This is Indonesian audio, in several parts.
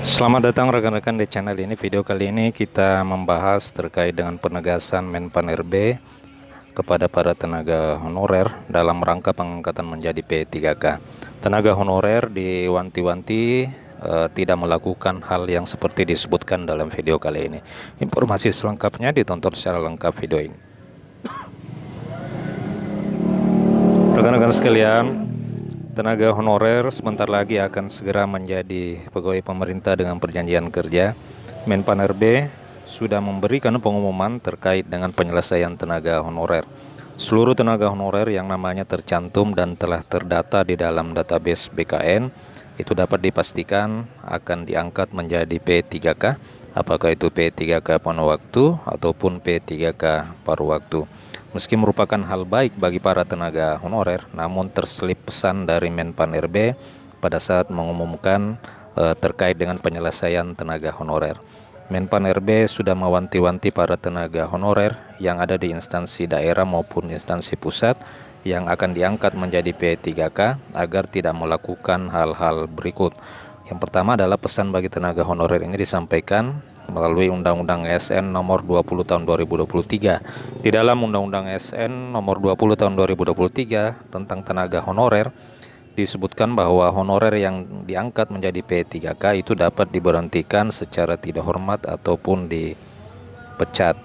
Selamat datang rekan-rekan di channel ini. Video kali ini kita membahas terkait dengan penegasan Menpan RB kepada para tenaga honorer dalam rangka pengangkatan menjadi P3K. Tenaga honorer diwanti-wanti tidak melakukan hal yang seperti disebutkan dalam video kali ini. Informasi selengkapnya ditonton secara lengkap video ini. Rekan-rekan sekalian, tenaga honorer sebentar lagi akan segera menjadi pegawai pemerintah dengan perjanjian kerja. Menpan RB sudah memberikan pengumuman terkait dengan penyelesaian tenaga honorer. Seluruh tenaga honorer yang namanya tercantum dan telah terdata di dalam database BKN itu dapat dipastikan akan diangkat menjadi P3K, apakah itu P3K penuh waktu ataupun P3K paruh waktu. Meski merupakan hal baik bagi para tenaga honorer, namun terselip pesan dari Menpan RB pada saat mengumumkan terkait dengan penyelesaian tenaga honorer. Menpan RB sudah mewanti-wanti para tenaga honorer yang ada di instansi daerah maupun instansi pusat yang akan diangkat menjadi P3K agar tidak melakukan hal-hal berikut. Yang pertama adalah pesan bagi tenaga honorer ini disampaikan melalui Undang-Undang ASN nomor 20 tahun 2023. Di dalam Undang-Undang ASN nomor 20 tahun 2023 tentang tenaga honorer disebutkan bahwa honorer yang diangkat menjadi P3K itu dapat diberhentikan secara tidak hormat ataupun dipecat.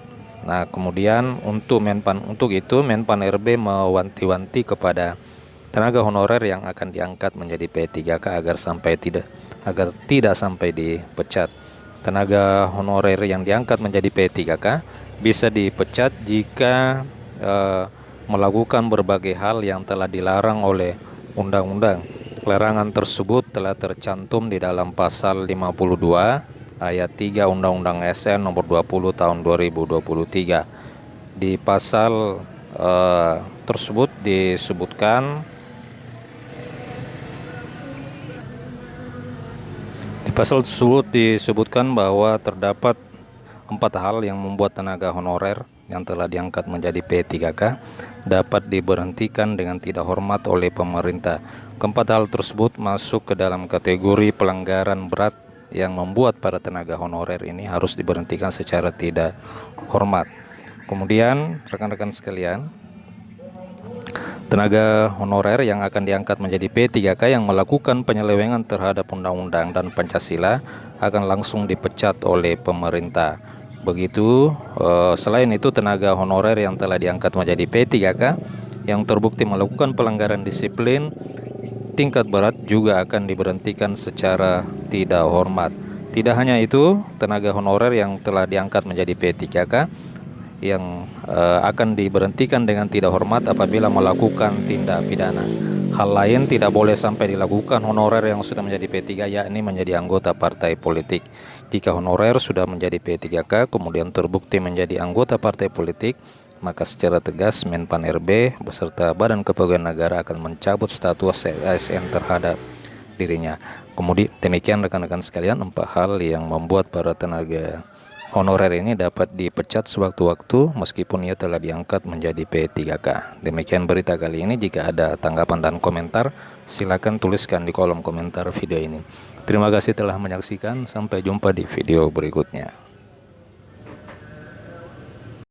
Nah, kemudian untuk itu Menpan RB mewanti-wanti kepada tenaga honorer yang akan diangkat menjadi P3K agar tidak sampai dipecat. Tenaga honorer yang diangkat menjadi P3K bisa dipecat jika melakukan berbagai hal yang telah dilarang oleh undang-undang. Larangan tersebut telah tercantum di dalam pasal 52 ayat 3 Undang-Undang ASN nomor 20 tahun 2023. Di pasal tersebut disebutkan bahwa terdapat 4 hal yang membuat tenaga honorer yang telah diangkat menjadi P3K dapat diberhentikan dengan tidak hormat oleh pemerintah. Keempat hal tersebut masuk ke dalam kategori pelanggaran berat yang membuat para tenaga honorer ini harus diberhentikan secara tidak hormat. Kemudian rekan-rekan sekalian, tenaga honorer yang akan diangkat menjadi P3K yang melakukan penyelewengan terhadap undang-undang dan Pancasila akan langsung dipecat oleh pemerintah. Begitu, selain itu tenaga honorer yang telah diangkat menjadi P3K yang terbukti melakukan pelanggaran disiplin tingkat berat juga akan diberhentikan secara tidak hormat. Tidak hanya itu, tenaga honorer yang telah diangkat menjadi P3K yang akan diberhentikan dengan tidak hormat apabila melakukan tindak pidana. Hal lain tidak boleh sampai dilakukan honorer yang sudah menjadi P3, yakni menjadi anggota partai politik. Jika honorer sudah menjadi P3K kemudian terbukti menjadi anggota partai politik, maka secara tegas Menpan RB beserta Badan Kepegawaian Negara akan mencabut status ASN terhadap dirinya. Kemudian demikian rekan-rekan sekalian 4 hal yang membuat para tenaga honorer ini dapat dipecat sewaktu-waktu meskipun ia telah diangkat menjadi P3K. Demikian berita kali ini. Jika ada tanggapan dan komentar, silakan tuliskan di kolom komentar video ini. Terima kasih telah menyaksikan. Sampai jumpa di video berikutnya.